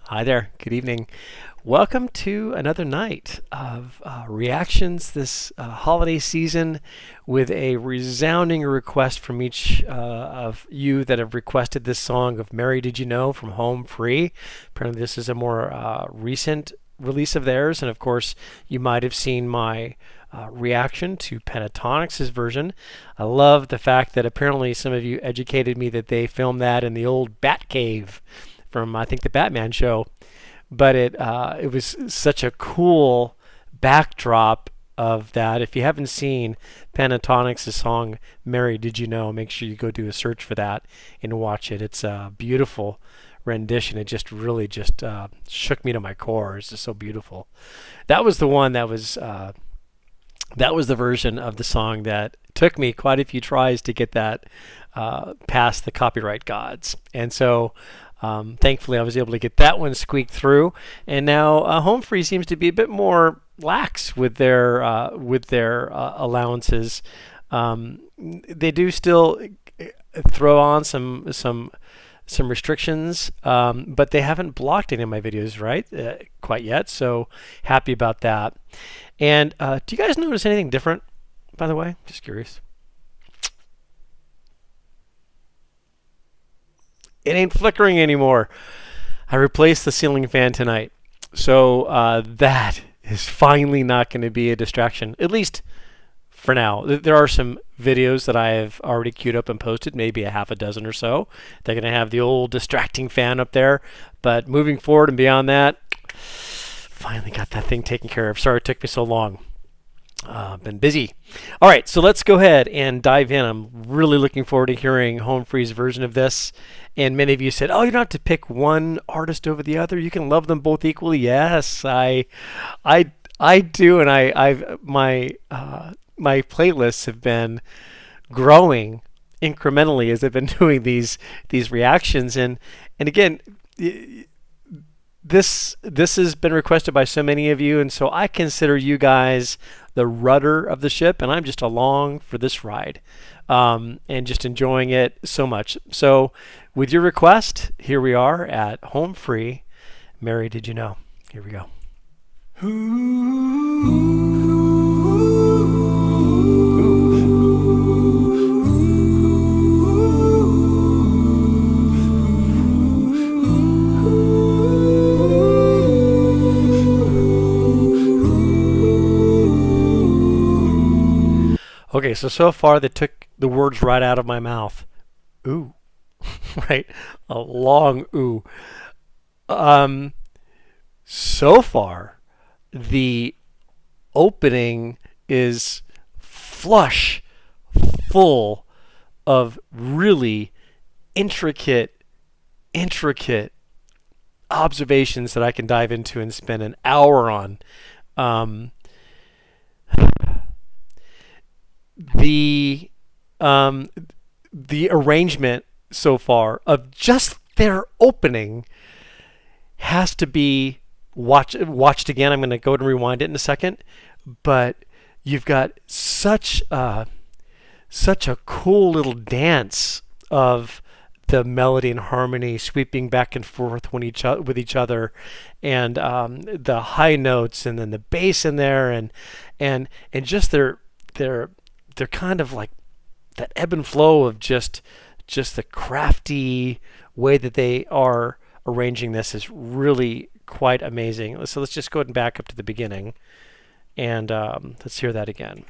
Hi there. Good evening. Welcome to another night of reactions this holiday season with a resounding request from each of you that have requested this song of Mary Did You Know from Home Free. Apparently this is a more recent release of theirs, and of course you might have seen my reaction to Pentatonix's version. I love the fact that apparently some of you educated me that they filmed that in the old Batcave from I think the Batman show, but it was such a cool backdrop of that. If you haven't seen Pentatonix's song "Mary Did You Know," make sure you go do a search for that and watch it. It's a beautiful rendition. It just really just shook me to my core. It's just so beautiful. That was the one that was the version of the song that took me quite a few tries to get that past the copyright gods, and so. Thankfully, I was able to get that one squeaked through, and now Home Free seems to be a bit more lax with their allowances. They do still throw on some restrictions, but they haven't blocked any of my videos quite yet. So happy about that. And do you guys notice anything different? By the way, just curious. It ain't flickering anymore. I replaced the ceiling fan tonight. So that is finally not going to be a distraction, at least for now. There are some videos that I have already queued up and posted, maybe a half a dozen or so. They're going to have the old distracting fan up there. But moving forward and beyond that, finally got that thing taken care of. Sorry it took me so long. Been busy. All right, so let's go ahead and dive in. I'm really looking forward to hearing Home Free's version of this. And many of you said, "Oh, you don't have to pick one artist over the other. You can love them both equally." Yes, I do, and I've my playlists have been growing incrementally as I've been doing these reactions. And again, this has been requested by so many of you, and so I consider you guys the rudder of the ship, and I'm just along for this ride, and just enjoying it so much. So with your request, here we are at Home Free. Mary, Did You Know? Here we go. Okay, so far they took the words right out of my mouth. Ooh, right? A long ooh. So far, the opening is flush, full of really intricate observations that I can dive into and spend an hour on. The arrangement so far of just their opening has to be watched again. I'm going to go ahead and rewind it in a second, but you've got such a cool little dance of the melody and harmony sweeping back and forth with each other, and the high notes, and then the bass in there, and just their they're kind of like that ebb and flow of just the crafty way that they are arranging this is really quite amazing. So let's just go ahead and back up to the beginning, and let's hear that again.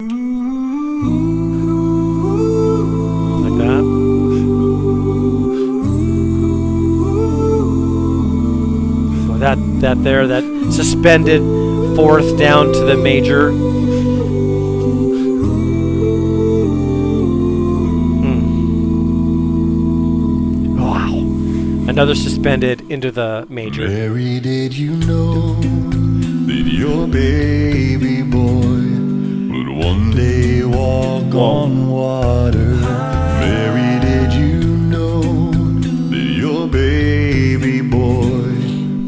Like that. So that suspended fourth down to the major. Another suspended into the major. Mary, did you know that your baby boy would one day walk on water? Mary, did you know that your baby boy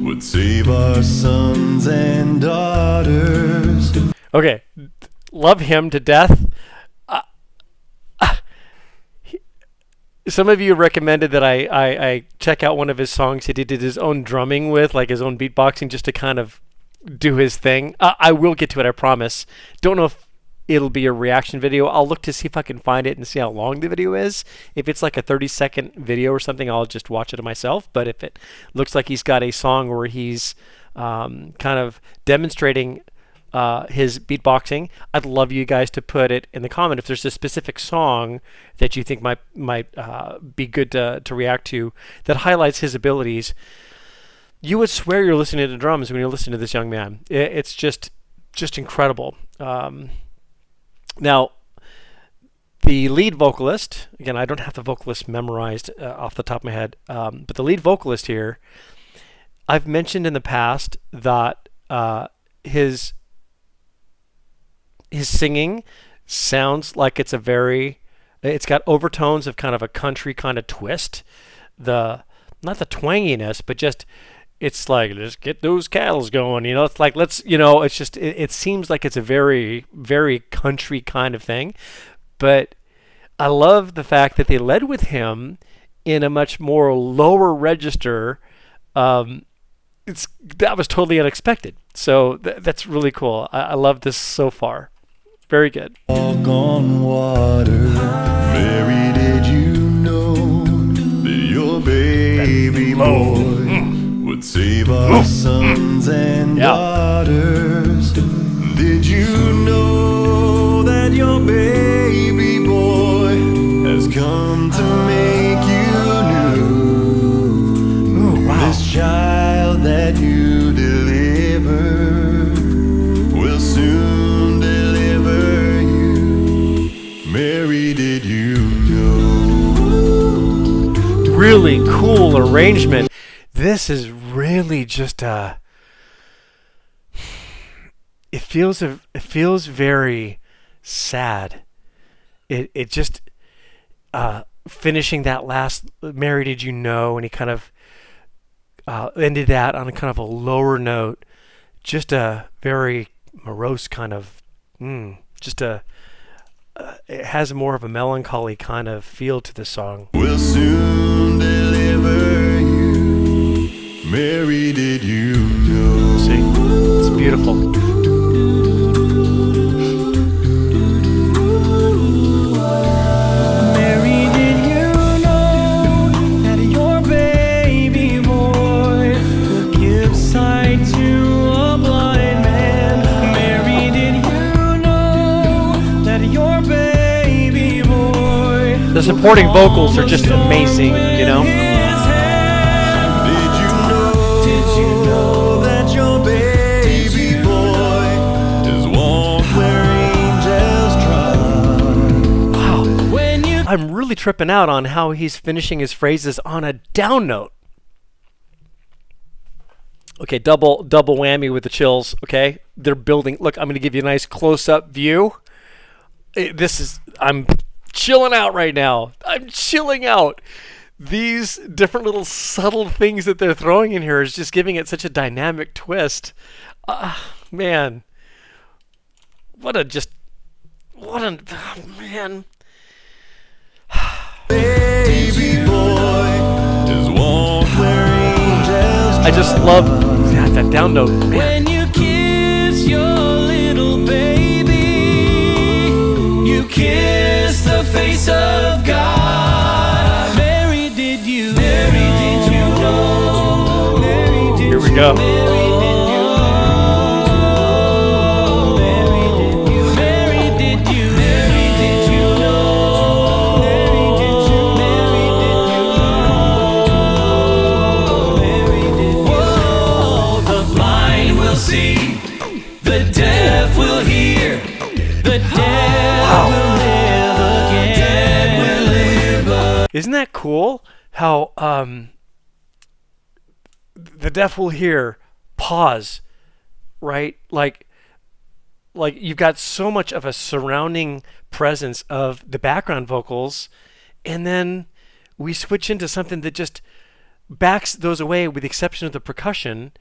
would save our sons and daughters? Okay, love him to death. some of you recommended that I check out one of his songs he did his own drumming with, like his own beatboxing, just to kind of do his thing. I will get to it, I promise. Don't know if it'll be a reaction video. I'll look to see if I can find it and see how long the video is. If it's like a 30-second video or something, I'll just watch it myself. But if it looks like he's got a song where he's kind of demonstrating his beatboxing, I'd love you guys to put it in the comment if there's a specific song that you think might be good to react to that highlights his abilities. You would swear you're listening to drums when you listen to this young man. It's just incredible. Now, the lead vocalist, again, I don't have the vocalist memorized off the top of my head, but the lead vocalist here, I've mentioned in the past that his singing sounds like it's got overtones of kind of a country kind of twist. Not the twanginess, but just, it's like, let's get those cattles going, it's like, it's just, it seems like it's a very, very country kind of thing. But I love the fact that they led with him in a much more lower register. That was totally unexpected. So that's really cool. I love this so far. Very good. Walk on water. Mary, did you know that your baby boy would save our sons and daughters? Did you know that your baby boy has come to make you new? Ooh, wow. This child that you deliver will soon deliver you. Mary, did you know? Really cool arrangement. This is really just it feels very sad. It just finishing that last Mary, did you know, and he kind of ended that on a kind of a lower note, just a very morose kind of it has more of a melancholy kind of feel to the song. Will soon deliver you. Mary, did you know? See, it's beautiful. The supporting vocals are just amazing, Did you know that your baby boy is walked where angels trod? Wow. I'm really tripping out on how he's finishing his phrases on a down note. Okay, double whammy with the chills, okay? They're building. Look, I'm going to give you a nice close-up view. I'm chilling out right now. I'm chilling out. These different little subtle things that they're throwing in here is just giving it such a dynamic twist. Man. Man. Baby boy is walked where angels I just love that down note. Man. When you kiss your little baby, you kiss the face of God. Mary, did you know? Mary, did Here we go. Mary, did you know? Mary, did you? Mary, did you? Mary, did you know? Mary, did you? Mary, did you know? Mary, did you? Whoa, the blind will see, the deaf will hear, the dead will live again. Dead will live again. Isn't that cool? How the deaf will hear, pause, right? Like you've got so much of a surrounding presence of the background vocals, and then we switch into something that just backs those away, with the exception of the percussion,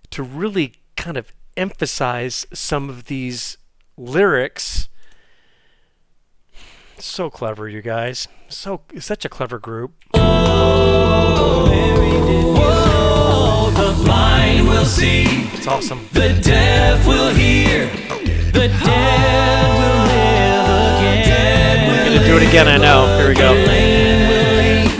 to really kind of emphasize some of these lyrics. So clever, you guys. Such a clever group. Whoa, the blind will see. It's awesome. The deaf will hear. The dead will live again. I'm gonna do it again, I know. Here we go. The lame will leap,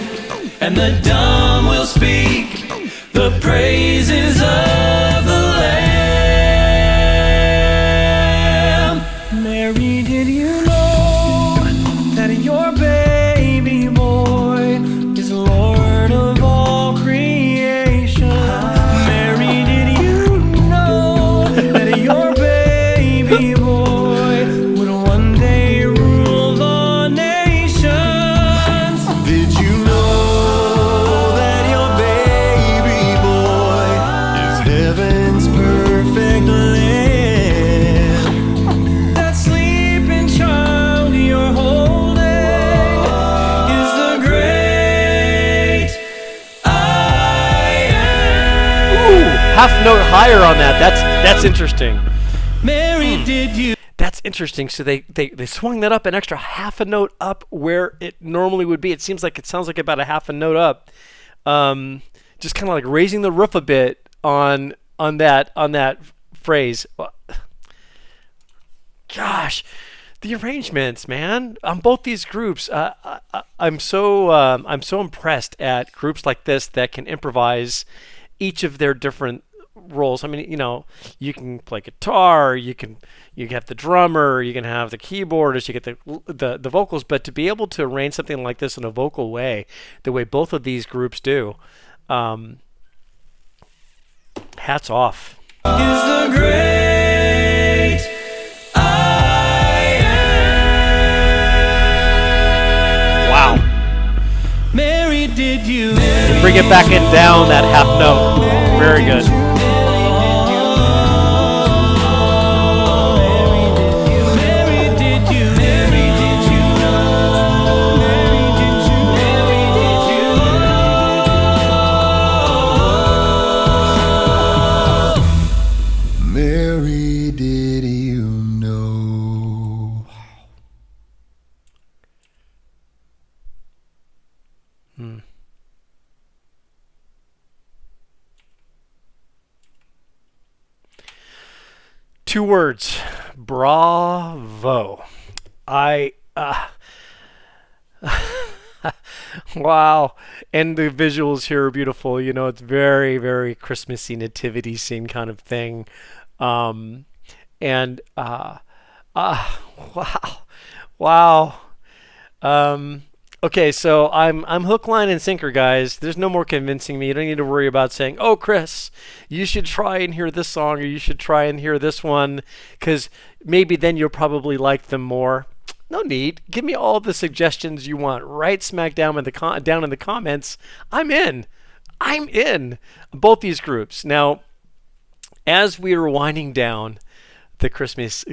and the dumb will speak the praises of the Lamb. Mary, did you know that your baby boy is Lord of all creation? Mary, did you know that your baby boy would one day rule the nations? Did you know that your baby boy is heaven's perfect lamb? That sleeping child you're holding is the great I Ooh, am. half note higher on that. That's interesting. Mary, did you? That's interesting. So they swung that up an extra half a note up where it normally would be. It sounds like about a half a note up. Just kind of like raising the roof a bit on that phrase. Gosh, the arrangements, man, on both these groups. I'm so impressed at groups like this that can improvise each of their different roles. I mean, you can play guitar, you have the drummer, you can have the keyboardist, you get the vocals, but to be able to arrange something like this in a vocal way, the way both of these groups do, hats off. Is the great I am. Wow. Mary, did you? Bring it back and down that half note. Very good. Mary, did you? Mary, did you know? Mary, did you? Mary, did you know? Mary, did you know? Two words. Bravo. Wow. And the visuals here are beautiful. It's very, very Christmassy nativity scene kind of thing. Wow. Wow. Okay, so I'm hook, line, and sinker, guys. There's no more convincing me. You don't need to worry about saying, "Oh, Chris, you should try and hear this song, or you should try and hear this one," because maybe then you'll probably like them more. No need. Give me all the suggestions you want. Right smack down in the comments. I'm in. Both these groups. Now, as we are winding down the Christmas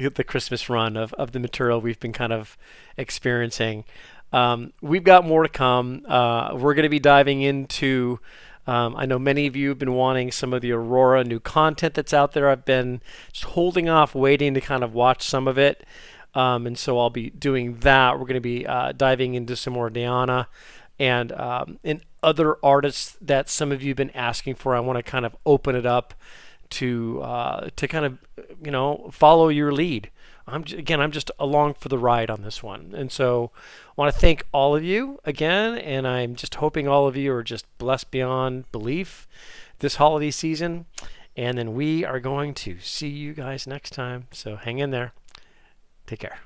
run of the material we've been kind of experiencing. We've got more to come. We're going to be diving into, I know many of you have been wanting some of the Aurora new content that's out there. I've been just holding off, waiting to kind of watch some of it. And so I'll be doing that. We're going to be diving into some more Diana and other artists that some of you have been asking for. I want to kind of open it up to kind of, follow your lead. I'm just along for the ride on this one. And so I want to thank all of you again, and I'm just hoping all of you are just blessed beyond belief this holiday season. And then we are going to see you guys next time. So hang in there. Take care.